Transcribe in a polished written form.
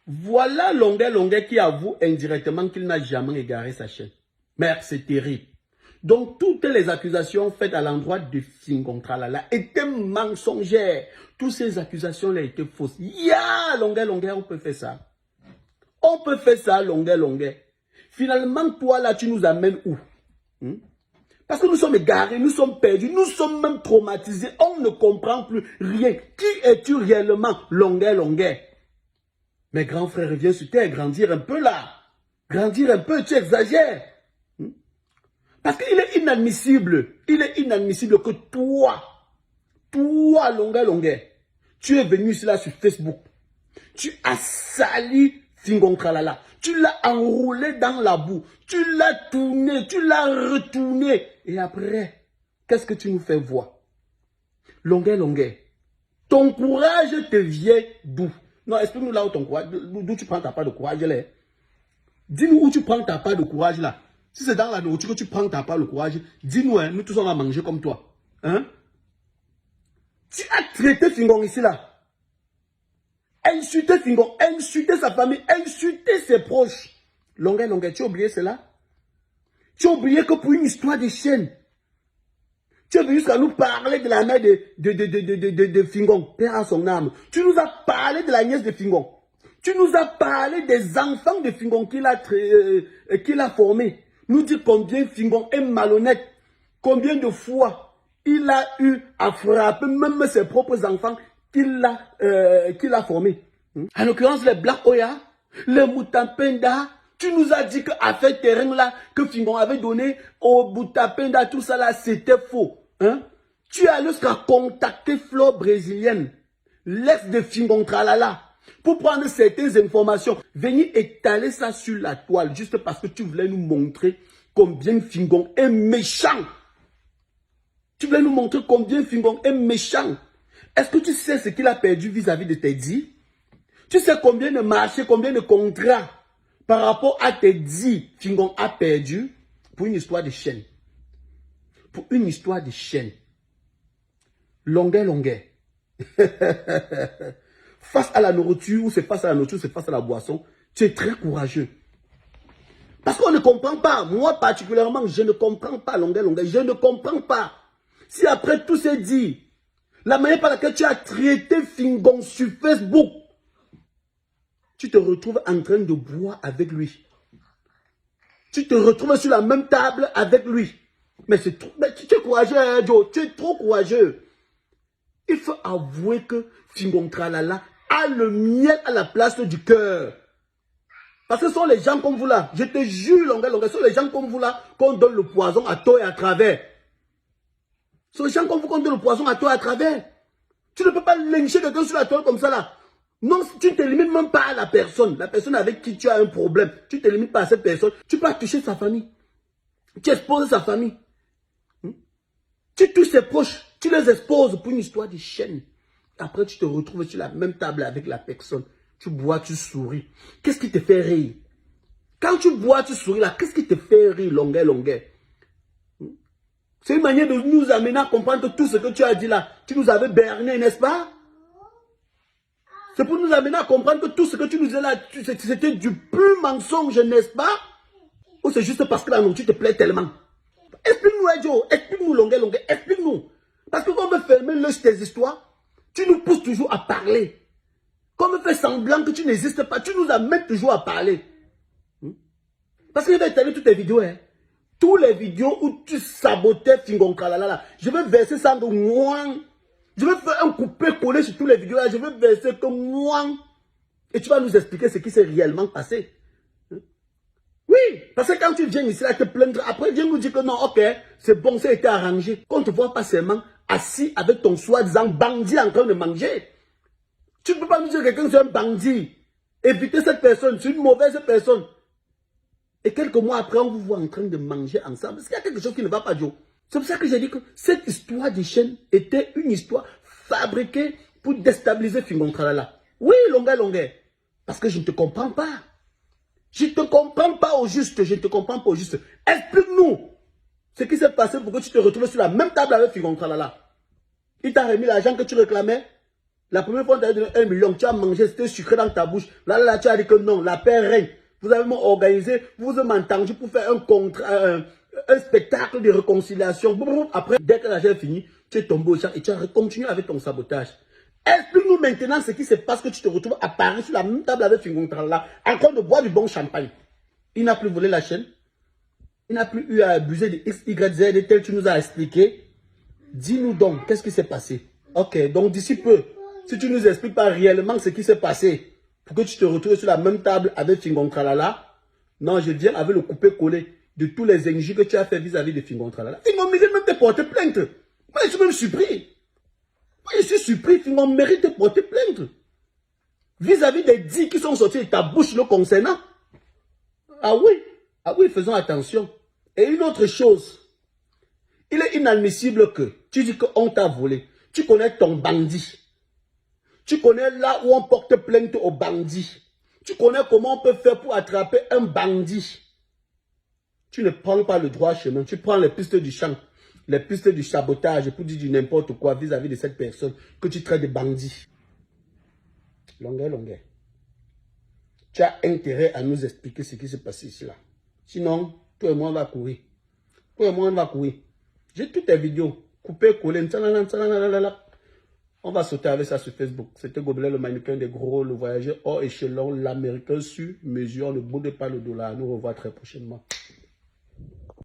Voilà Longuet qui avoue indirectement qu'il n'a jamais égaré sa chaîne. Merde, c'est terrible. Donc, toutes les accusations faites à l'endroit de Fingon Tralala étaient mensongères. Toutes ces accusations-là étaient fausses. Longuet, on peut faire ça. On peut faire ça, Longuet. Finalement, toi, là, tu nous amènes où? Parce que nous sommes égarés, nous sommes perdus, nous sommes même traumatisés. On ne comprend plus rien. Qui es-tu réellement, Longuet? Mais grand frère, viens sur terre, grandir un peu là. Grandir un peu, tu exagères. Parce qu'il est inadmissible. Il est inadmissible que toi, Longuet, tu es venu ici là sur Facebook. Tu as sali Fingon Tralala. Tu l'as enroulé dans la boue. Tu l'as tourné, tu l'as retourné. Et après, qu'est-ce que tu nous fais voir? Longuet, ton courage te vient d'où? Non, explique-nous là où ton courage, d'où tu prends ta part de courage là. Dis-nous où tu prends ta part de courage là. Si c'est dans la nourriture que tu prends ta part de courage, dis-nous, hein, nous tous on va manger comme toi. Hein? Tu as traité Fingon ici là. Insulter Fingon, insulter sa famille, insulter ses proches. Longuet, tu as oublié cela? Tu as oublié que pour une histoire de chaîne, tu es venu jusqu'à nous parler de la mère de Fingon, père à son âme. Tu nous as parlé de la nièce de Fingon. Tu nous as parlé des enfants de Fingon qu'il a formés. Nous dire combien Fingon est malhonnête. Combien de fois il a eu à frapper même ses propres enfants qu'il a formés. En l'occurrence, les Black Oya, les Moutapenda. Tu nous as dit qu'à ce terrain-là, que Fingon avait donné au Moutapenda, tout ça là, c'était faux. Hein? Tu es allé jusqu'à contacter Flore brésilienne, l'ex de Fingon Tralala, pour prendre certaines informations. Venir étaler ça sur la toile, juste parce que tu voulais nous montrer combien Fingon est méchant. Tu voulais nous montrer combien Fingon est méchant. Est-ce que tu sais ce qu'il a perdu vis-à-vis de tes dits? Tu sais combien de marchés, combien de contrats par rapport à tes dits Fingon a perdu pour une histoire de chaîne? Pour une histoire de chaîne. Longuet. Face à la nourriture, ou c'est face à la nourriture, c'est face à la boisson, tu es très courageux. Parce qu'on ne comprend pas. Moi particulièrement, je ne comprends pas, Longuet. Je ne comprends pas. Si après tout c'est dit, la manière par laquelle tu as traité Fingon sur Facebook, tu te retrouves en train de boire avec lui. Tu te retrouves sur la même table avec lui. Mais tu es courageux, hein, Joe. Tu es trop courageux. Il faut avouer que Fingon Tralala a le miel à la place du cœur. Parce que ce sont les gens comme vous là. Je te jure, Longuet, ce sont les gens comme vous là qu'on donne le poison à tort et à travers. Ce sont les gens comme vous qu'on donne le poison à tort et à travers. Tu ne peux pas lyncher quelqu'un sur la toile comme ça là. Non, tu ne te limites même pas à la personne. La personne avec qui tu as un problème. Tu ne te limites pas à cette personne. Tu peux toucher sa famille. Tu exposes sa famille. Tu touches ses proches. Tu les exposes pour une histoire de chaîne. Après, tu te retrouves sur la même table avec la personne. Tu bois, tu souris. Qu'est-ce qui te fait rire? Quand tu bois, tu souris là. Qu'est-ce qui te fait rire, Longuet? C'est une manière de nous amener à comprendre que tout ce que tu as dit là, tu nous avais berné, n'est-ce pas? C'est pour nous amener à comprendre que tout ce que tu nous disais là, c'était du pur mensonge, n'est-ce pas? Ou c'est juste parce que la nourriture te plaît tellement? Explique-nous, Joe. Explique-nous, Longuet. Explique-nous. Parce que quand on veut fermer l'œil tes histoires, tu nous pousses toujours à parler. Quand on fait semblant que tu n'existes pas, tu nous amènes toujours à parler. Parce que je vais étaler toutes tes vidéos, hein. Toutes les vidéos où tu sabotais Fingon Tralala, je vais verser ça de moi. Je vais faire un coupé-collé sur toutes les vidéos là. Je vais verser que moi. Et tu vas nous expliquer ce qui s'est réellement passé. Oui, parce que quand tu viens ici là te plaindre, après viens nous dire que non, ok, c'est bon, ça a été arrangé. Qu'on ne te voit pas seulement assis avec ton soi-disant bandit en train de manger. Tu ne peux pas nous dire que quelqu'un c'est un bandit. Évitez cette personne, c'est une mauvaise personne. Et quelques mois après, on vous voit en train de manger ensemble. Parce qu'il y a quelque chose qui ne va pas, Joe. C'est pour ça que j'ai dit que cette histoire de chaîne était une histoire fabriquée pour déstabiliser Fingon Tralala. Oui, Longuet. Parce que je ne te comprends pas. Je ne te comprends pas au juste. Explique-nous ce qui s'est passé pour que tu te retrouves sur la même table avec Fingon Tralala. Il t'a remis l'argent que tu réclamais. La première fois, on t'a donné 1 million, tu as mangé, c'était sucré dans ta bouche. Là, tu as dit que non, la paix règne. Vous avez organisé, vous avez entendu pour faire un contrat, un spectacle de réconciliation. Après, dès que l'argent est fini, tu es tombé au champ et tu as continué avec ton sabotage. Explique-nous maintenant ce qui se passe, que tu te retrouves à Paris sur la même table avec Fingontral en train de boire du bon champagne. Il n'a plus volé la chaîne. Il n'a plus eu à abuser de X, Y, Z, tel tu nous as expliqué. Dis-nous donc, qu'est-ce qui s'est passé? Ok, donc d'ici peu, si tu ne nous expliques pas réellement ce qui s'est passé, pour que tu te retrouves sur la même table avec Fingontral, non, je viens avec le coupé-collé de tous les injures que tu as fait vis-à-vis de Fingontral. Fingon mérite même de porter plainte. Moi, je suis même surpris. Moi, je suis surpris. Fingon mérite de porter plainte. Vis-à-vis des dits qui sont sortis de ta bouche le concernant. Ah oui, faisons attention. Et une autre chose, il est inadmissible que tu dis qu'on t'a volé. Tu connais ton bandit. Tu connais là où on porte plainte au bandit. Tu connais comment on peut faire pour attraper un bandit. Tu ne prends pas le droit chemin. Tu prends les pistes du champ, les pistes du sabotage pour dire du n'importe quoi vis-à-vis de cette personne que tu traites de bandit. Longueur. Tu as intérêt à nous expliquer ce qui s'est passé ici là. Sinon, toi et moi on va courir. J'ai toutes tes vidéos. Coupé, collé. On va sauter avec ça sur Facebook. C'était Gobelet, le mannequin des gros, le voyageur hors échelon, l'américain sur mesure. Ne boude pas le dollar. Nous revoit très prochainement.